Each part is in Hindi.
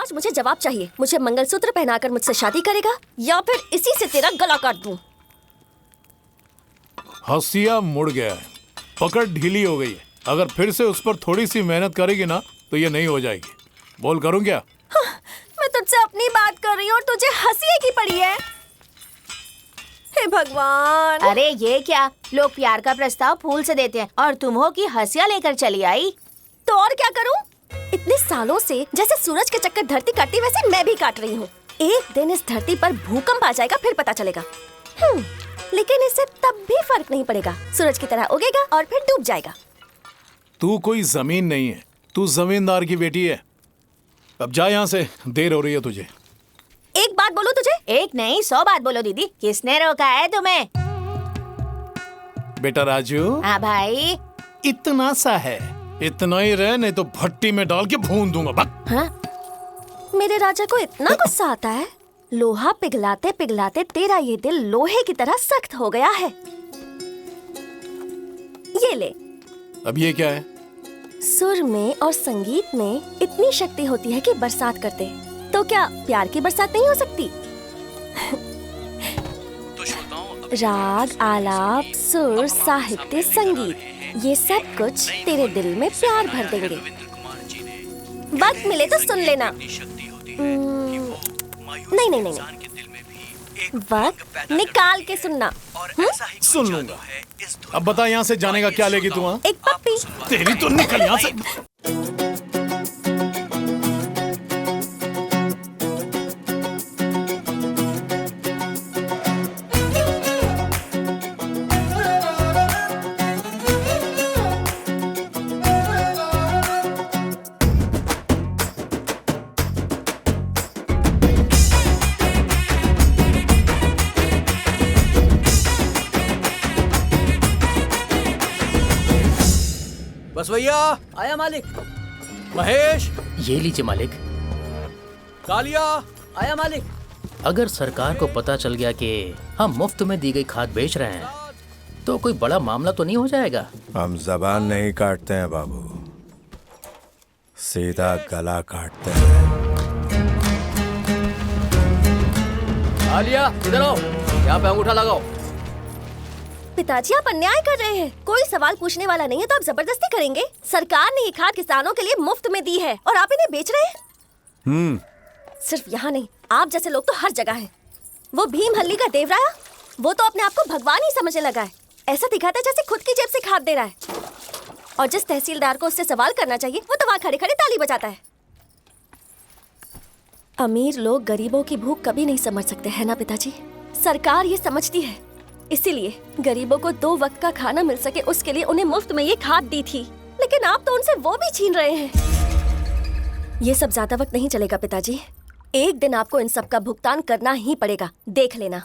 आज मुझे जवाब चाहिए। मुझे मंगलसूत्र पहनाकर मुझसे शादी करेगा या फिर इसी से तेरा गला काट दूं? हंसिया मुड़ गया है, पकड़ ढीली हो गई है। अगर फिर से उस पर थोड़ी सी मेहनत करेगी ना तो ये नहीं हो जाएगी। बोल, करूं क्या? हाँ, मैं तुझसे अपनी बात कर रही हूँ और तुझे हंसिए की पड़ी है। हे भगवान! अरे ये क्या, लोग प्यार का प्रस्ताव फूल से देते हैं और तुम हो कि हंसिया लेकर चली आई। तो और क्या करूं? इतने सालों से जैसे सूरज के चक्कर धरती काटती वैसे मैं भी काट रही हूँ। एक दिन इस धरती पर भूकंप आ जाएगा फिर पता चलेगा। लेकिन इससे तब भी फर्क नहीं पड़ेगा। सूरज की तरह उगेगा और फिर डूब जाएगा। तू कोई जमीन नहीं है, तू जमींदार की बेटी है। अब जा यहाँ से, देर हो रही है तुझे। एक बात बोलूं तुझे? एक नहीं 100 बात बोलो दीदी। किसने रोका है तुम्हें? बेटा राजू। हाँ भाई। इतना सा है, इतना ही रह, नहीं तो भट्टी में डाल के भून दूंगा। बक। हाँ? मेरे राजा को इतना गुस्सा आता है। लोहा पिघलाते पिघलाते तेरा ये दिल लोहे की तरह सख्त हो गया है। ये ले। अब ये क्या है? सुर में और संगीत में इतनी शक्ति होती है कि बरसात करते। तो क्या प्यार की बरसात नहीं हो सकती? राग, आलाप, सुर, साहित्य, संगीत, ये सब कुछ तेरे दिल में प्यार भर देंगे। वक्त मिले तो सुन लेना। नहीं नहीं नहीं, वक्त निकाल के सुनना। सुन लूंगा। अब बता, यहाँ से जाने का क्या लेगी तू? वहाँ एक पप्पी। तेरी तो निकल यहाँ से। बस भैया आया मालिक। महेश, ये लीजिए मालिक। कालिया आया मालिक। अगर सरकार को पता चल गया कि हम मुफ्त में दी गई खाद बेच रहे हैं तो कोई बड़ा मामला तो नहीं हो जाएगा? हम जबान नहीं काटते हैं बाबू, सीधा गला काटते हैं। कालिया इधर आओ, यहाँ पे अंगूठा लगाओ। पिताजी आप अन्याय कर रहे हैं। कोई सवाल पूछने वाला नहीं है तो आप जबरदस्ती करेंगे। सरकार ने ये खाद किसानों के लिए मुफ्त में दी है और आप इन्हें बेच रहे हैं। सिर्फ यहाँ नहीं, आप जैसे लोग तो हर जगह हैं। वो भीम हल्ली का देवराया, वो तो अपने आप को भगवान ही समझने लगा है। ऐसा दिखाता है जैसे खुद की जेब से खाद दे रहा है। और जिस तहसीलदार को उससे सवाल करना चाहिए वो तो वहाँ खड़े खड़े ताली बजाता है। अमीर लोग गरीबों की भूख कभी नहीं समझ सकते है ना पिताजी? सरकार ये समझती है, इसीलिए गरीबों को 2 वक्त का खाना मिल सके उसके लिए उन्हें मुफ्त में ये खाद दी थी। लेकिन आप तो उनसे वो भी छीन रहे हैं। ये सब ज्यादा वक्त नहीं चलेगा पिताजी। एक दिन आपको इन सब का भुगतान करना ही पड़ेगा, देख लेना।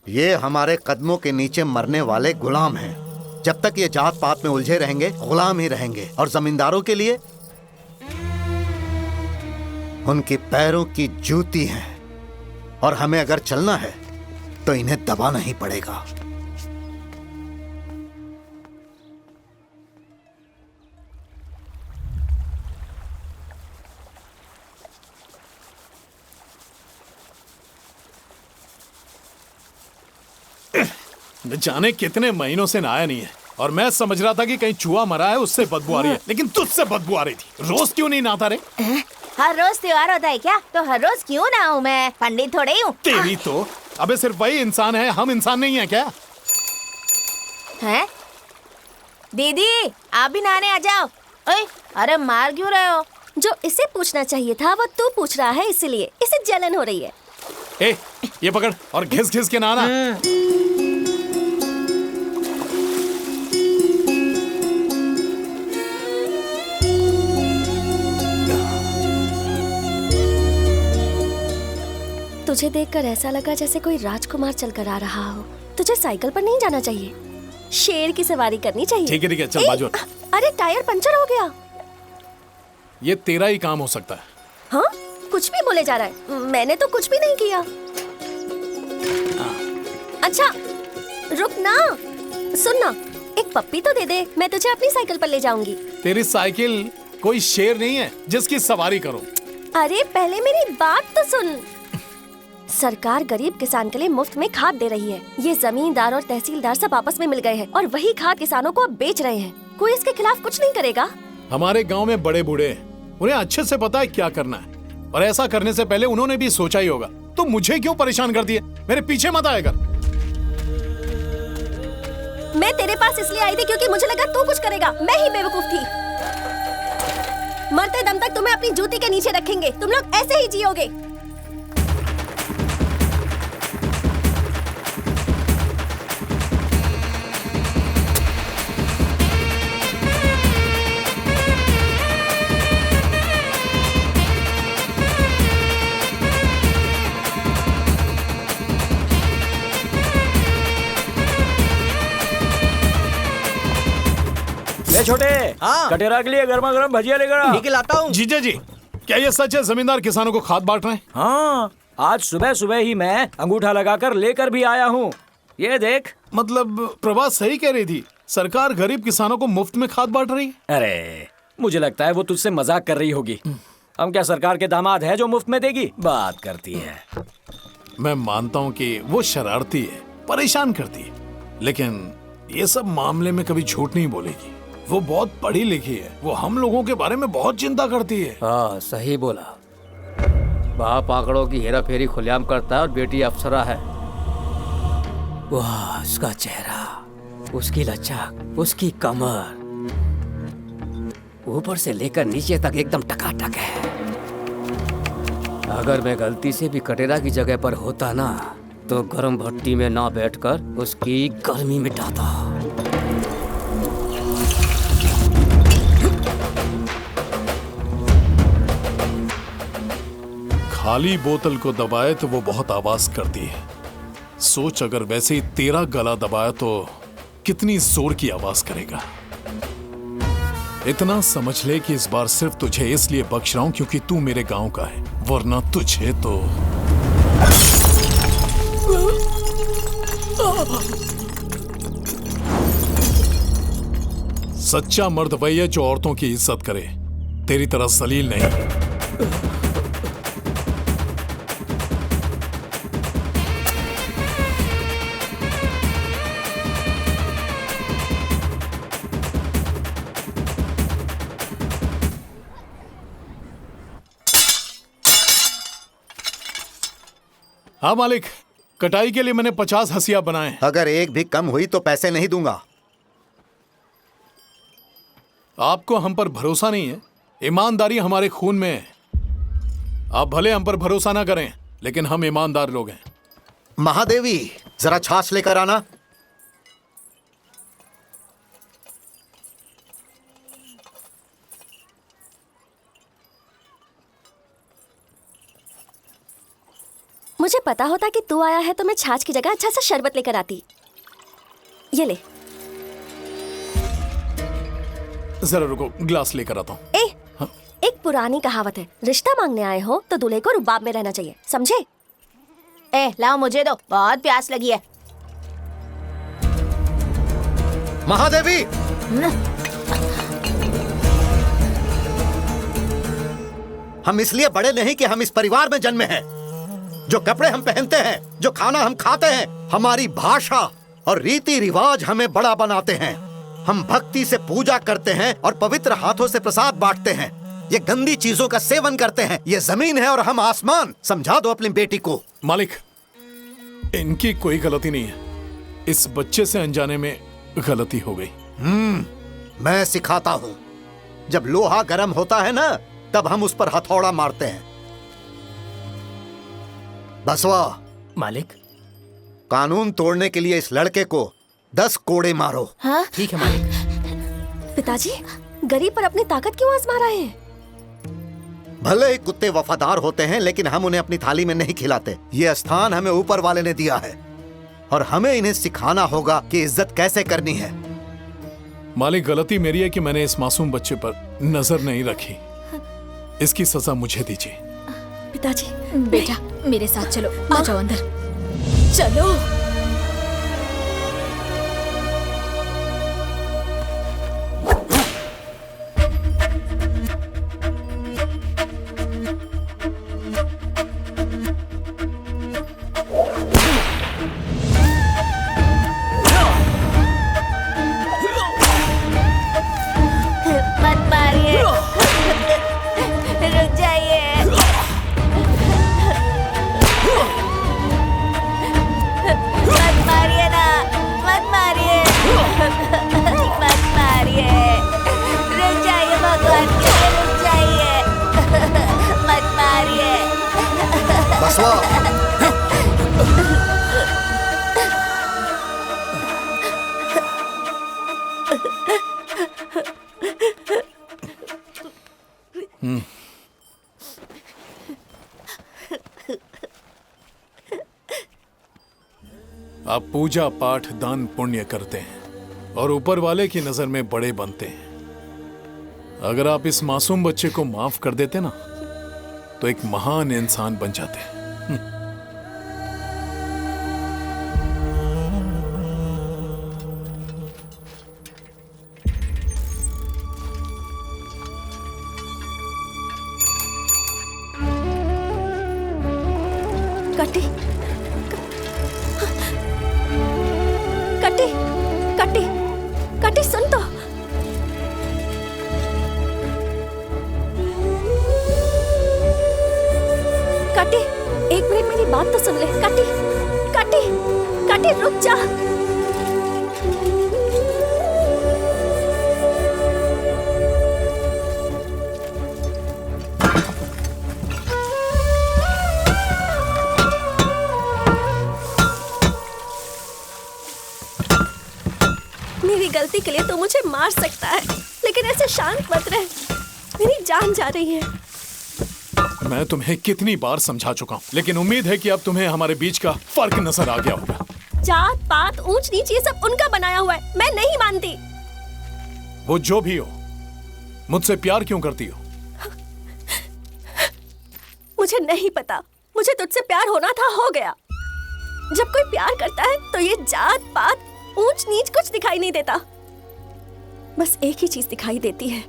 ये हमारे कदमों के नीचे मरने वाले गुलाम हैं। जब तक ये जात पात में उलझे रहेंगे गुलाम ही रहेंगे। और जमींदारों के लिए उनकी पैरों की जूती है। और हमें अगर चलना है तो इन्हें दबाना ही पड़ेगा। न जाने कितने महीनों से नहाया नहीं है और मैं समझ रहा था कि कहीं चूहा मरा है उससे बदबू आ रही है, लेकिन तुझसे बदबू आ रही थी। रोज क्यों नहीं नहाता रे? हर रोज त्योहार होता है क्या? तो हर रोज क्यों ना हूँ मैं? पंडित थोड़े ही हूँ। तेरी तो अबे सिर्फ वही इंसान है, हम इंसान नहीं है क्या? हैं? दीदी आप भी नहाने आ जाओ। ओए, अरे मार क्यों रहे हो? जो इसे पूछना चाहिए था वो तू पूछ रहा है, इसीलिए इसे जलन हो रही है। ए, ये पकड़ और घिस घिस के नहाना। तुझे देखकर ऐसा लगा जैसे कोई राजकुमार चलकर आ रहा हो। तुझे साइकिल पर नहीं जाना चाहिए, शेर की सवारी करनी चाहिए। ठीक है चल बाजू। अरे टायर पंचर हो गया। ये तेरा ही काम हो सकता है। हाँ, कुछ भी बोले जा रहा है। मैंने तो कुछ भी नहीं किया। अच्छा रुक ना, सुन ना, एक पप्पी तो दे दे, मैं तुझे अपनी साइकिल पर ले जाऊंगी। तेरी साइकिल कोई शेर नहीं है जिसकी सवारी करो। अरे पहले मेरी बात तो सुन। सरकार गरीब किसान के लिए मुफ्त में खाद दे रही है। ये जमींदार और तहसीलदार सब आपस में मिल गए हैं और वही खाद किसानों को अब बेच रहे हैं। कोई इसके खिलाफ कुछ नहीं करेगा। हमारे गांव में बड़े बूढ़े हैं, उन्हें अच्छे से पता है क्या करना है, और ऐसा करने से पहले उन्होंने भी सोचा ही होगा। तो मुझे क्यों परेशान करती है? मेरे पीछे मत आएगा। मैं तेरे पास इसलिए आई थी क्योंकि मुझे लगा तू कुछ करेगा। मैं ही बेवकूफ थी। मरते दम तक तुम्हें अपनी जूती के नीचे रखेंगे। तुम लोग ऐसे ही जियोगे। ए छोटे, हाँ। कटेरा के लिए गर्मा गर्म भजिया लेकर आ। ठीक है, लाता हूँ। जीजा जी, क्या ये सच है जमींदार किसानों को खाद बांट रहे हैं? हाँ, आज सुबह सुबह ही मैं अंगूठा लगाकर लेकर भी आया हूँ। ये देख। मतलब प्रभा सही कह रही थी, सरकार गरीब किसानों को मुफ्त में खाद बांट रही है। अरे मुझे लगता है वो तुझसे मजाक कर रही होगी। हम क्या सरकार के दामाद है जो मुफ्त में देगी? बात करती है। मैं मानता हूँ कि वो शरारती है, परेशान करती है, लेकिन ये सब मामले में कभी झूठ नहीं बोलेगी। वो बहुत पढ़ी लिखी है, वो हम लोगों के बारे में बहुत चिंता करती है। हाँ, सही बोला। बाप आंकड़ों की हेरा फेरी खुलेआम करता है और बेटी अफसरा है। वाह, उसका चेहरा, उसकी लचक, उसकी कमर, ऊपर से लेकर नीचे तक एकदम टकाटक है। अगर मैं गलती से भी कटेरा की जगह पर होता ना, तो गर्म भट्टी में ना बैठकर उसकी गर्मी मिटाता। खाली बोतल को दबाए तो वो बहुत आवाज करती है। सोच अगर वैसे ही तेरा गला दबाया तो कितनी जोर की आवाज करेगा। इतना समझ ले कि इस बार सिर्फ तुझे इसलिए बख्श रहा हूं क्योंकि तू मेरे गांव का है, वरना तुझे तो सच्चा मर्द वही है जो औरतों की इज्जत करे, तेरी तरह जलील नहीं। हाँ मालिक, कटाई के लिए मैंने 50 हंसिया बनाए हैं। अगर एक भी कम हुई तो पैसे नहीं दूंगा। आपको हम पर भरोसा नहीं है? ईमानदारी हमारे खून में है। आप भले हम पर भरोसा ना करें, लेकिन हम ईमानदार लोग हैं। महादेवी, जरा छाछ लेकर आना। मुझे पता होता कि तू आया है तो मैं छाछ की जगह अच्छा सा शरबत लेकर आती। ये ले। जरा रुको, ग्लास लेकर आता हूँ। एक पुरानी कहावत है, रिश्ता मांगने आए हो तो दूल्हे को रुबाब में रहना चाहिए, समझे? ए लाओ, मुझे दो, बहुत प्यास लगी है। महादेवी, हम इसलिए बड़े नहीं कि हम इस परिवार में जन्मे हैं। जो कपड़े हम पहनते हैं, जो खाना हम खाते हैं, हमारी भाषा और रीति रिवाज हमें बड़ा बनाते हैं। हम भक्ति से पूजा करते हैं और पवित्र हाथों से प्रसाद बांटते हैं। ये गंदी चीजों का सेवन करते हैं। ये जमीन है और हम आसमान। समझा दो अपनी बेटी को। मालिक, इनकी कोई गलती नहीं है, इस बच्चे से अनजाने में गलती हो गई। मैं सिखाता हूँ। जब लोहा गर्म होता है ना, तब हम उस पर हथौड़ा मारते हैं। बसवा, मालिक। कानून तोड़ने के लिए इस लड़के को 10 कोड़े मारो। हाँ? ठीक है मालिक। पिताजी, गरीब पर अपनी ताकत क्यों आजमा रहे हैं? भले ही कुत्ते वफादार होते हैं, लेकिन हम उन्हें अपनी थाली में नहीं खिलाते। ये स्थान हमें ऊपर वाले ने दिया है और हमें इन्हें सिखाना होगा कि इज्जत कैसे करनी है। मालिक, गलती मेरी है कि मैंने इस मासूम बच्चे पर नजर नहीं रखी। इसकी सजा मुझे दीजिए। पिताजी, बेटा मेरे साथ चलो, आ जाओ अंदर। चलो। आप पूजा पाठ दान पुण्य करते हैं और ऊपर वाले की नजर में बड़े बनते हैं। अगर आप इस मासूम बच्चे को माफ कर देते ना तो एक महान इंसान बन जाते। कटी कटी कटी कटी सुन तो। कटी एक मिनट मेरी बात तो सुन ले। कटी कटी कटी रुक जा। मेरी गलती के लिए तो मुझे मार सकता है, लेकिन ऐसे शांत मत रह। मेरी जान जा रही है। मैं तुम्हें कितनी बार समझा चुका हूँ, लेकिन उम्मीद है कि अब तुम्हें हमारे बीच का फर्क नजर आ गया होगा। जात पात ऊंच नीच ये सब उनका बनाया हुआ है, मैं नहीं मानती। वो जो भी हो, मुझसे प्यार क्यों करती हो? मुझे नहीं पता, मुझे तुझसे प्यार होना था, हो गया। जब कोई प्यार करता है तो ये जात पात ऊंच नीच कुछ दिखाई नहीं देता। बस एक ही चीज दिखाई देती है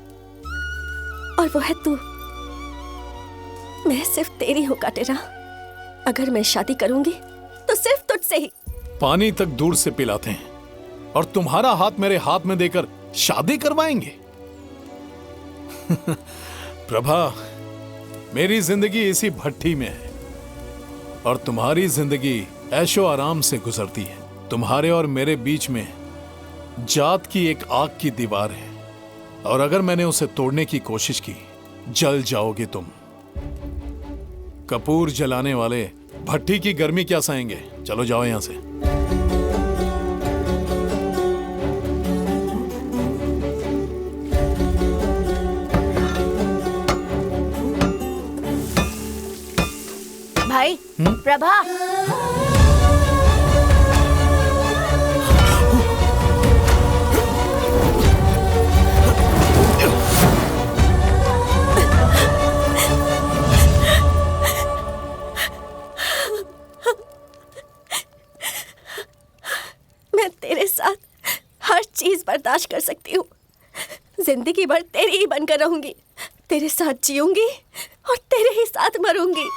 और वो है तू। मैं सिर्फ तेरी हूँ काटेरा। अगर मैं शादी करूंगी तो सिर्फ तुझसे ही। पानी तक दूर से पिलाते हैं और तुम्हारा हाथ मेरे हाथ में देकर शादी करवाएंगे? प्रभा, मेरी जिंदगी इसी भट्टी में है और तुम्हारी जिंदगी ऐशो आराम से गुजरती है। तुम्हारे और मेरे बीच में जात की एक आग की दीवार है और अगर मैंने उसे तोड़ने की कोशिश की, जल जाओगे तुम। कपूर जलाने वाले भट्टी की गर्मी क्या सहेंगे? चलो जाओ यहां से। भाई प्रभा, मैं तेरे साथ हर चीज बर्दाश्त कर सकती हूँ। जिंदगी भर तेरी ही बनकर रहूंगी, तेरे साथ जीऊंगी और तेरे ही साथ मरूंगी।